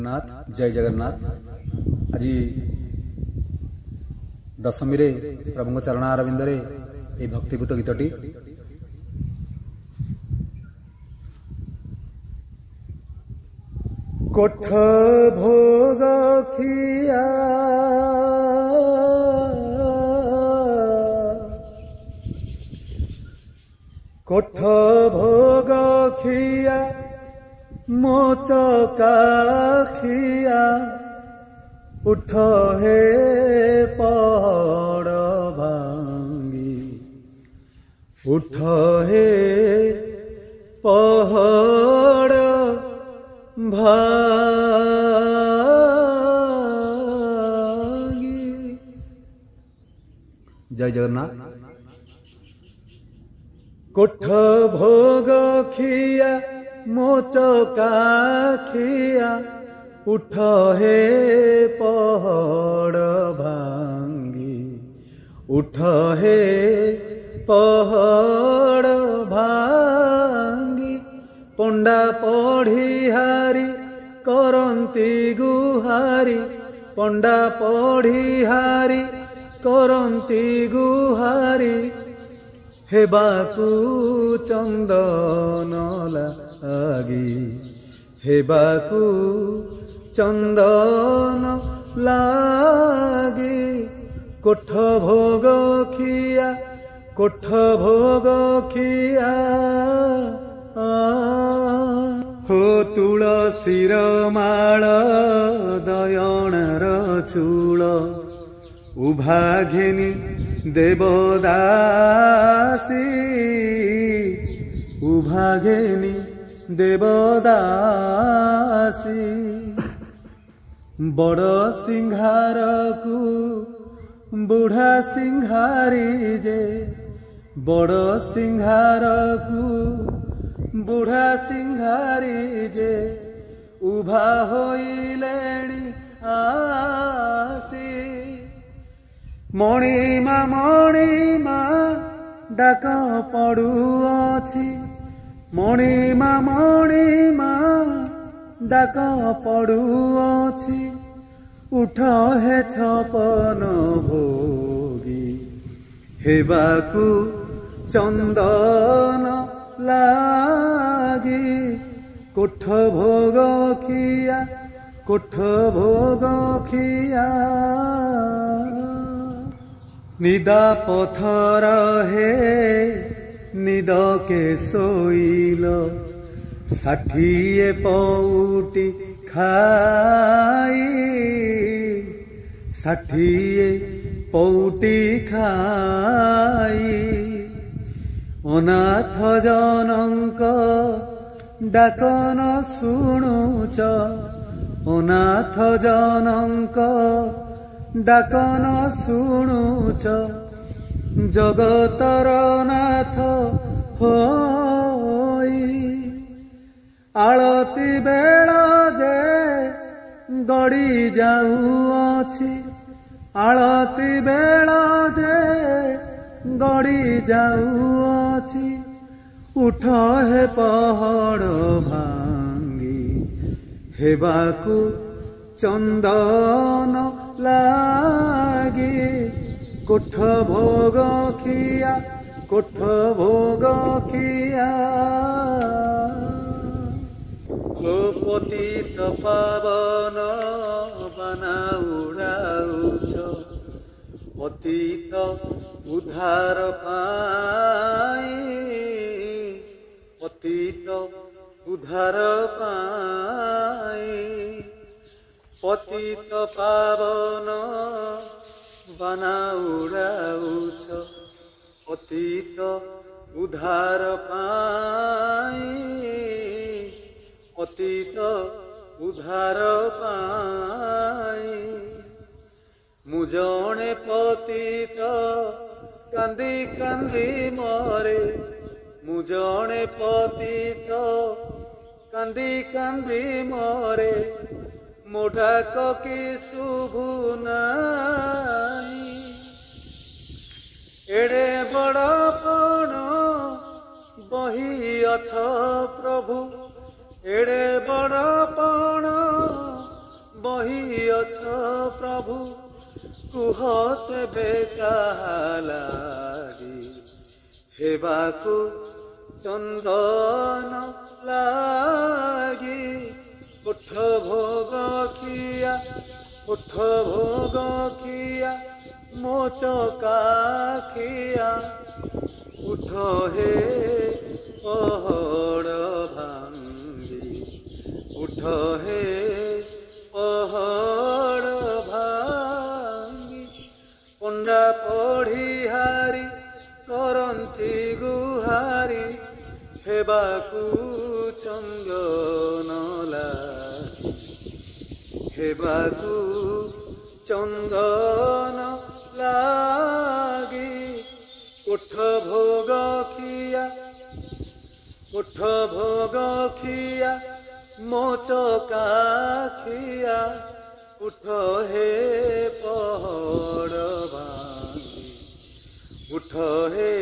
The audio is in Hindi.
नाथ जय जगन्नाथ। आज दशमी रे प्रभु चरण अरविंद रे ये भक्तिपूत गीतटी कोठ भोग खिया कोठ भोग खिया मोचका खिया उठ हे पहाड़ भांगी उठ हे पहाड़ भांगी। जय जगन्नाथ। कोठ भोग खिया मोचका खिया उठ हे पहाड़ भांगी उठ हे पहाड़ भांगी। पंडा पढ़ी हारी करंती गुहारी पंडा पढ़ी हारी करंती गुहारी हेबाकू चंदन लागी हेबाकू चंदन लागी। कोठ भोग खिया कोठ भोग खिया हो तुलसीर माळ दयणार चूल उभा घेनी देवदासी उभा घेनी देवदासी। बड़ सिंहार को बुढ़ा सिंहारी जे बड़ सिंहार को बुढ़ा सिंहारी जे उभा होइलेणी आसी। मणिमा डाक पड़ुअछि मणिमा डाक पड़ुअछि उठ हे छपन भोगी हेबाकू चंदन लागी। कोठ भोग खिया कोठ भोग खिया निदा पथर हे निद के सोइल 60 पौटी खाई 60 पौटी खाई। अनाथ जनक डाकन शुणुच अनाथ जनक डाकन शुणुच जगतर नाथ होई। आळती बेळ जे गड़ी जाउअछि आळती बेळ जे गड़ी जाउअछि उठ हे पहाड़ भांगी हेबाकू चंदन लागी। कोठ भोग खिया कोठ भोग खिया हो पतित पावन बना उड़ाउछ पतित उद्धार पाई पतित उद्धार पाई। पतित पावन बना उड़ाउछ पतित उद्धार पाई पतित उद्धार पाई। मु जणे पतित कांदी कांदी मरे मु जणे पतित कांदी कांदी मरे मो डाक कि शुभु नाई। एड़े बड़ पण बही अछ प्रभु एड़े बड़ पण अछ प्रभु कुहते बेकालागी हेबाकु चंदन लागी उठ भोग किया मोचका खिया उठ हे पहड़ भांगी उठ हे पहड़ भांगी पंडा पढ़ी हारी करंती गुहारी हेबाकु चंदन लागी हेबाकु चंदन लागी उठ भोग खिया मोचका खिया उठ हे पहड़ भांगी उठ हे